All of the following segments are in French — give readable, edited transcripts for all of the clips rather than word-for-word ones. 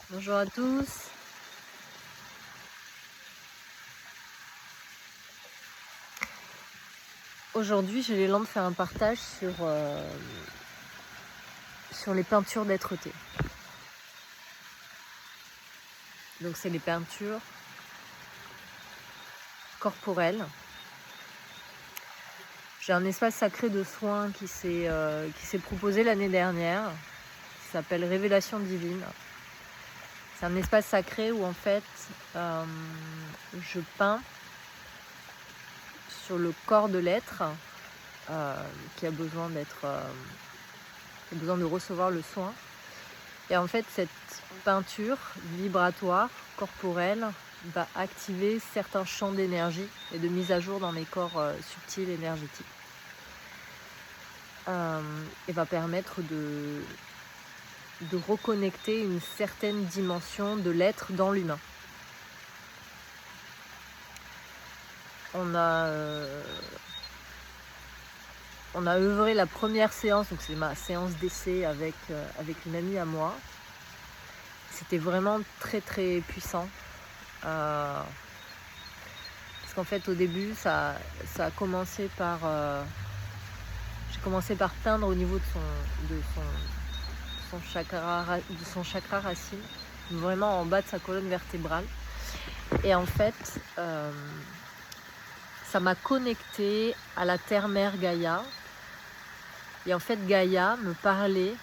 Bonjour à tous. Aujourd'hui, j'ai l'élan de faire un partage sur les peintures d'être-té. Donc, c'est les peintures corporelles. J'ai un espace sacré de soins qui s'est proposé l'année dernière, qui s'appelle Révélation divine. C'est un espace sacré où en fait, je peins sur le corps de l'être qui a besoin de recevoir le soin. Et en fait, cette peinture vibratoire, corporelle, va activer certains champs d'énergie et de mise à jour dans les corps subtils énergétiques. Et va permettre de reconnecter une certaine dimension de l'être dans l'humain. On a œuvré la première séance, donc c'est ma séance d'essai avec une amie à moi. C'était vraiment très très puissant. Parce qu'en fait au début ça a commencé par j'ai commencé par peindre au niveau de son chakra racine, vraiment en bas de sa colonne vertébrale. Et en fait ça m'a connectée à la terre-mère Gaïa. Et en fait Gaïa me parlait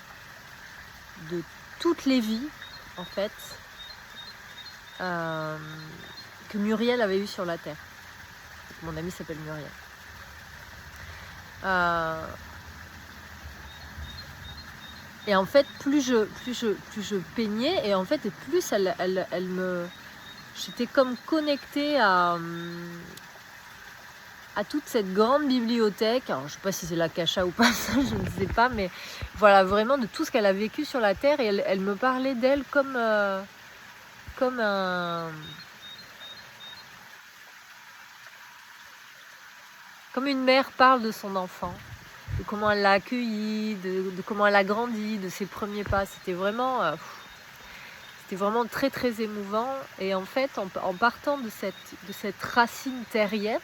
de toutes les vies en fait que Muriel avait eues sur la terre. Mon amie s'appelle Muriel. Et en fait, plus je peignais, et en fait, et plus elle me... J'étais comme connectée à toute cette grande bibliothèque. Alors, je ne sais pas si c'est la Kasha ou pas, ça, je ne sais pas, mais voilà, vraiment de tout ce qu'elle a vécu sur la Terre. Et elle me parlait d'elle comme une mère parle de son enfant, de comment elle l'a accueilli, de comment elle a grandi, de ses premiers pas. C'était vraiment très très émouvant. Et en fait, en partant de cette racine terrienne,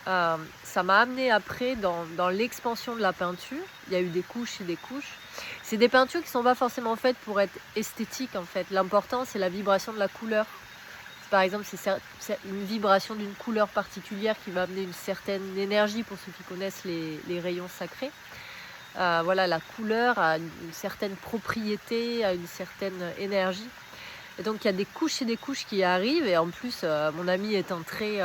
ça m'a amené après dans l'expansion de la peinture. Il y a eu des couches et des couches. C'est des peintures qui ne sont pas forcément faites pour être esthétiques en fait. L'important c'est la vibration de la couleur. Par exemple, c'est une vibration d'une couleur particulière qui va amener une certaine énergie pour ceux qui connaissent les rayons sacrés. Voilà, la couleur a une certaine propriété, a une certaine énergie. Et donc il y a des couches et des couches qui arrivent. Et en plus, mon amie étant très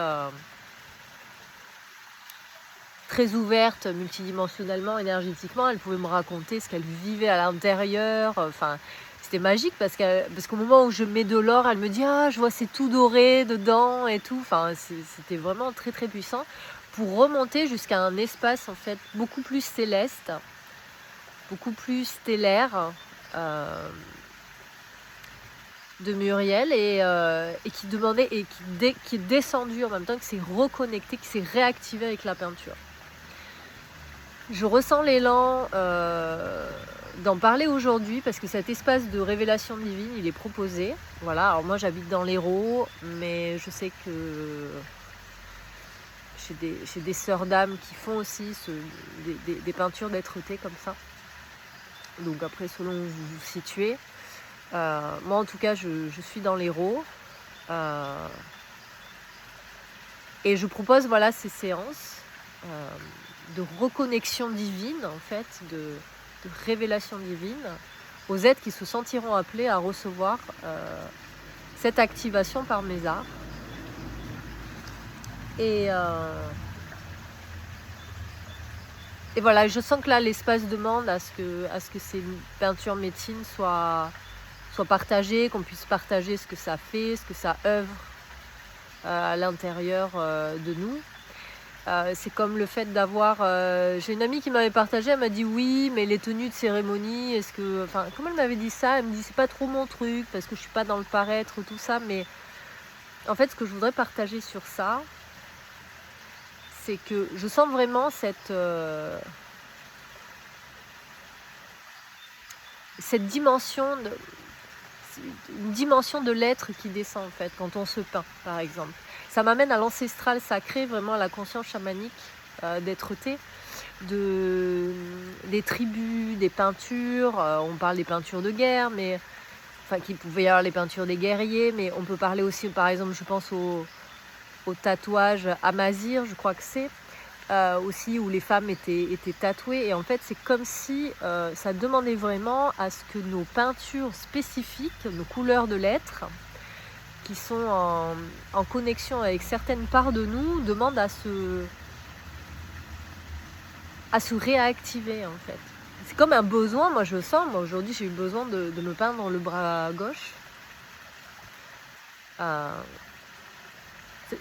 ouverte multidimensionnellement, énergétiquement, elle pouvait me raconter ce qu'elle vivait à l'intérieur. Enfin, c'était magique parce qu'au moment où je mets de l'or, elle me dit « Ah, je vois c'est tout doré dedans et tout ». Enfin, c'était vraiment très très puissant pour remonter jusqu'à un espace en fait beaucoup plus céleste, beaucoup plus stellaire de Muriel et qui demandait et qui est descendu en même temps, qui s'est reconnecté, qui s'est réactivé avec la peinture. Je ressens l'élan d'en parler aujourd'hui parce que cet espace de révélation divine, il est proposé. Voilà, alors moi j'habite dans l'Hérault, mais je sais que j'ai des sœurs d'âme qui font aussi des peintures d'être-té comme ça. Donc après, selon où vous vous situez. Moi en tout cas, je suis dans l'Hérault. Et je propose voilà, ces séances de reconnexion divine, en fait, de révélation divine, aux êtres qui se sentiront appelés à recevoir cette activation par mes arts. Et voilà, je sens que là, l'espace demande à ce que ces peintures médecines soient partagées, qu'on puisse partager ce que ça fait, ce que ça œuvre à l'intérieur de nous. C'est comme le fait d'avoir... j'ai une amie qui m'avait partagé, elle m'a dit oui, mais les tenues de cérémonie, est-ce que... Enfin, comment elle m'avait dit ça? Elle me dit c'est pas trop mon truc, parce que je suis pas dans le paraître, tout ça, mais en fait, ce que je voudrais partager sur ça, c'est que je sens vraiment cette dimension, une dimension de l'être qui descend en fait quand on se peint, par exemple. Ça m'amène à l'ancestral sacré, vraiment à la conscience chamanique d'être-té, des tribus, des peintures. On parle des peintures de guerre, mais enfin qu'il pouvait y avoir les peintures des guerriers, mais on peut parler aussi, par exemple, je pense au tatouage amazir, je crois que c'est. Aussi où les femmes étaient tatouées, et en fait c'est comme si ça demandait vraiment à ce que nos peintures spécifiques, nos couleurs de l'être, qui sont en connexion avec certaines parts de nous, demandent à se réactiver en fait. C'est comme un besoin, moi je sens, moi aujourd'hui j'ai eu besoin de me peindre le bras gauche.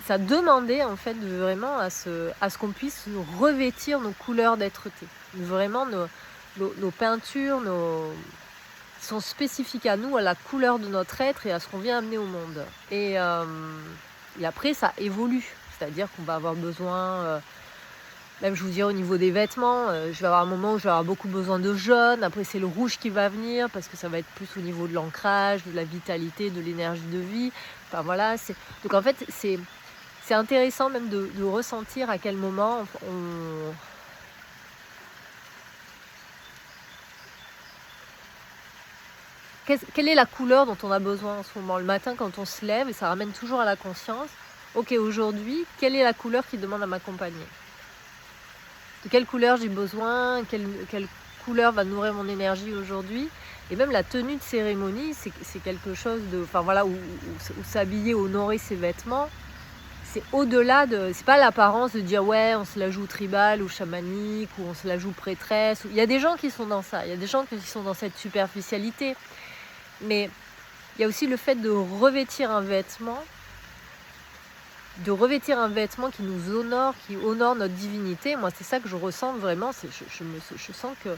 Ça demandait en fait vraiment à ce qu'on puisse revêtir nos couleurs d'être-té. Vraiment nos peintures sont spécifiques à nous, à la couleur de notre être et à ce qu'on vient amener au monde. Et après ça évolue, c'est-à-dire qu'on va avoir besoin, même je vous dirais au niveau des vêtements, je vais avoir un moment où je vais avoir beaucoup besoin de jaune, après c'est le rouge qui va venir parce que ça va être plus au niveau de l'ancrage, de la vitalité, de l'énergie de vie. Enfin voilà, donc en fait c'est intéressant même de ressentir à quel moment quelle est la couleur dont on a besoin en ce moment. Le matin quand on se lève, et ça ramène toujours à la conscience, ok aujourd'hui, quelle est la couleur qui demande à m'accompagner? De quelle couleur j'ai besoin, quelle couleur va nourrir mon énergie aujourd'hui? Et même la tenue de cérémonie, c'est quelque chose de, enfin voilà, où s'habiller, honorer ses vêtements, c'est au-delà de, c'est pas l'apparence de dire ouais on se la joue tribal ou chamanique ou on se la joue prêtresse. Il y a des gens qui sont dans ça, il y a des gens qui sont dans cette superficialité, mais il y a aussi le fait de revêtir un vêtement qui nous honore, qui honore notre divinité. Moi c'est ça que je ressens vraiment, je sens que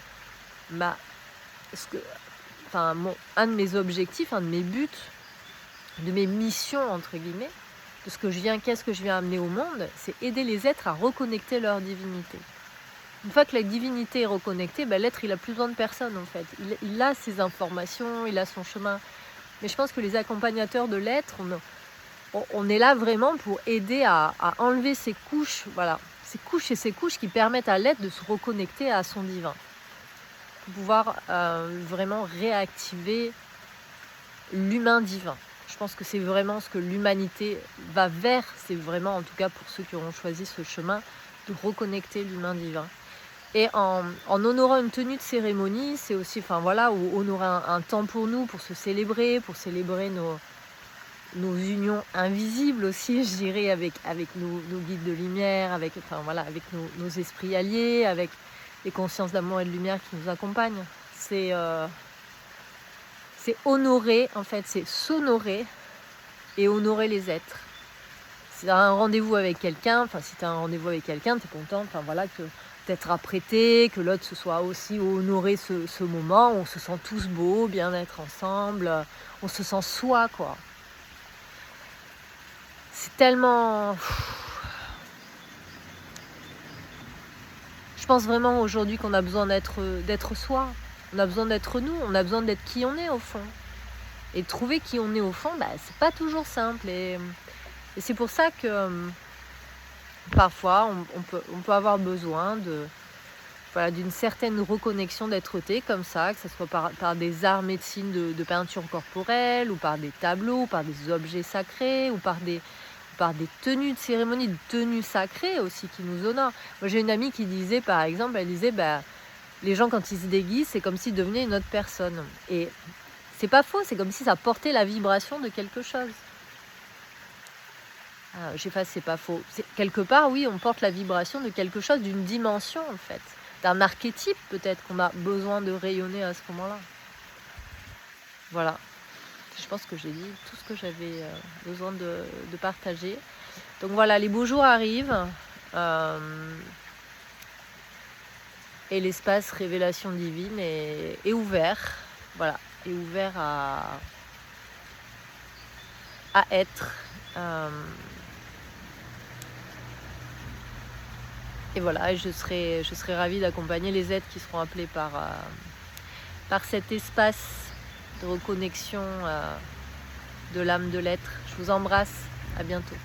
un de mes objectifs, un de mes buts, de mes missions entre guillemets, de qu'est-ce que je viens amener au monde, c'est aider les êtres à reconnecter leur divinité. Une fois que la divinité est reconnectée, l'être il a plus besoin de personne en fait. Il a ses informations, il a son chemin. Mais je pense que les accompagnateurs de l'être, on est là vraiment pour aider à enlever ces couches, voilà, ces couches qui permettent à l'être de se reconnecter à son divin. Pour pouvoir vraiment réactiver l'humain divin. Je pense que c'est vraiment ce que l'humanité va vers, c'est vraiment, en tout cas pour ceux qui auront choisi ce chemin, de reconnecter l'humain divin. Et en honorant une tenue de cérémonie, c'est aussi, ou honorer un temps pour nous, pour se célébrer, nos unions invisibles aussi, je dirais, avec nos guides de lumière, avec nos esprits alliés, avec les consciences d'amour et de lumière qui nous accompagnent. C'est honorer, en fait, c'est s'honorer et honorer les êtres. Si tu as un rendez-vous avec quelqu'un, t'es content, d'être apprêté, que l'autre se soit aussi honoré ce moment, on se sent tous beaux, bien être ensemble, on se sent soi, quoi. C'est tellement... Je pense vraiment aujourd'hui qu'on a besoin d'être soi. On a besoin d'être nous, on a besoin d'être qui on est au fond. Et trouver qui on est au fond, c'est pas toujours simple. Et c'est pour ça que parfois on peut avoir besoin d'une certaine reconnexion d'être-té comme ça, que ce soit par des arts médecine de peinture corporelle, ou par des tableaux, ou par des objets sacrés, ou par des tenues de cérémonie, de tenues sacrées aussi qui nous honorent. Moi j'ai une amie qui disait, par exemple, elle disait les gens quand ils se déguisent, c'est comme s'ils devenaient une autre personne. Et c'est pas faux, c'est comme si ça portait la vibration de quelque chose. C'est pas faux. Quelque part, oui, on porte la vibration de quelque chose, d'une dimension en fait, d'un archétype peut-être qu'on a besoin de rayonner à ce moment-là. Voilà. Je pense que j'ai dit tout ce que j'avais besoin de partager. Donc voilà, les beaux jours arrivent. Et l'espace révélation divine est ouvert. Voilà, est ouvert à être. Et voilà, je serai ravie d'accompagner les êtres qui seront appelés par cet espace de reconnexion de l'âme de l'être. Je vous embrasse, à bientôt.